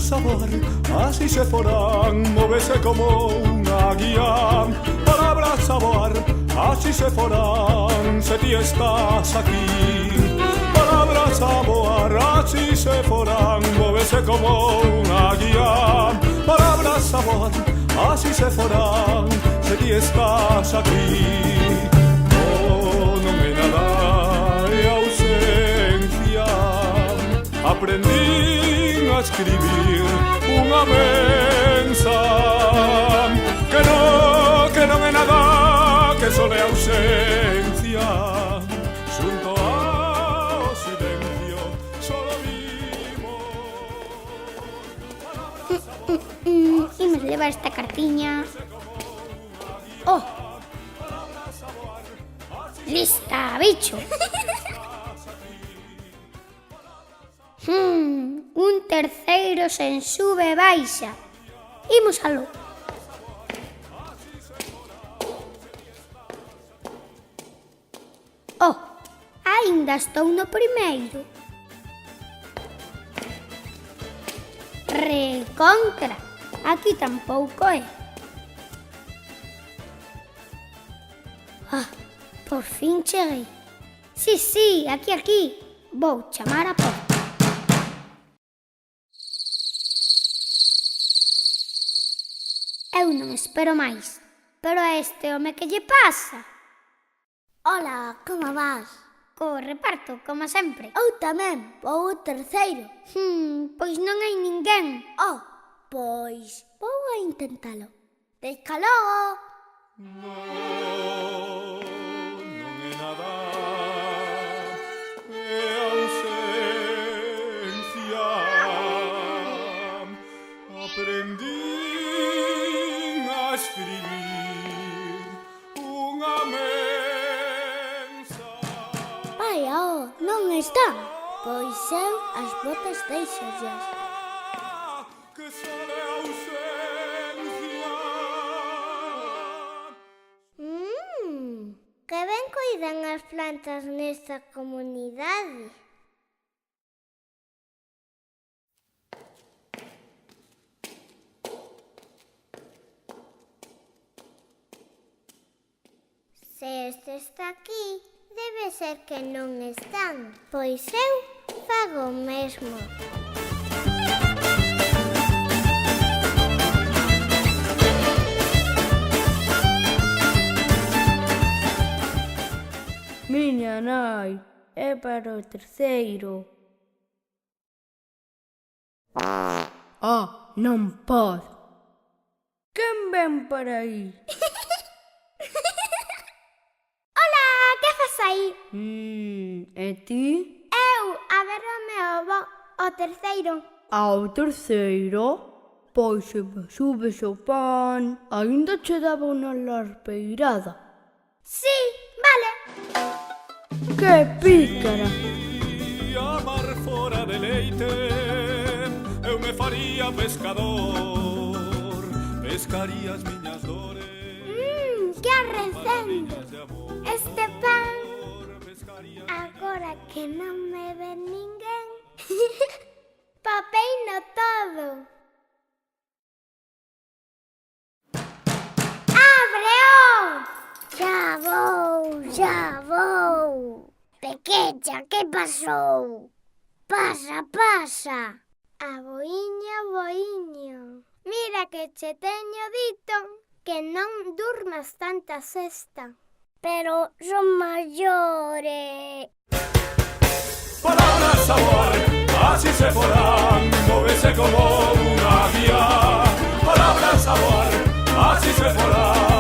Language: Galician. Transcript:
sabor, así se forán, móvese como una guía. Palabras sabor, así se forán, si ti estás aquí. Palabras sabor, así se forán, móvese como una guía. Palabras sabor, así se forán, si ti estás aquí. Oh, non é nada, é ausencia. Aprendí a escribir unha mensa que non é nada, que só é ausencia. Xunto ao silencio solo vimos. Imos levar esta cartiña. Oh! Lista, bicho! Un terceiro sen sube e baixa. Imos aló. Oh, aínda estou no primeiro. Recontra, aquí tampouco é. Ah, por fin cheguei. Sí, aquí. Vou chamar a porta. Eu non espero máis. Pero a este home que lle pasa? Ola, como vas? Co reparto, como sempre. Eu tamén, vou o terceiro. Pois non hai ninguén. Oh, pois vou a intentalo. Desca logo. Non é nada, é ausencia. Aprendí a escribir unha mensa. Vaya, non está. Pois eu as botas deixollas. Que só é ausencia. Que ben cuidan as plantas nesta comunidade. Se este está aquí, debe ser que non están. Pois eu fago o mesmo. Miña nai, é para o terceiro. Non podo. Quen ven por aí? Ola, que fas aí? E ti? Eu, a ver o meu avó, o terceiro. Ao terceiro? Pois se me subes o pan, aínda che daba unha larpeirada. Sí, vale. Que pícara! A mar fora de leite, eu me faría pescador, pescaría as miñas dores. Que arrecendo este pan. Agora que non me ve ninguén, papeino todo. ¡Ábreo! Já vou. Pequecha, que pasou? Pasa. Aboiño. Mira que che teño dito que non durmas tanta sesta. Pero son maiores. Palabras sabor, así se forán, móvese como una guía. Palabras sabor, así se forán.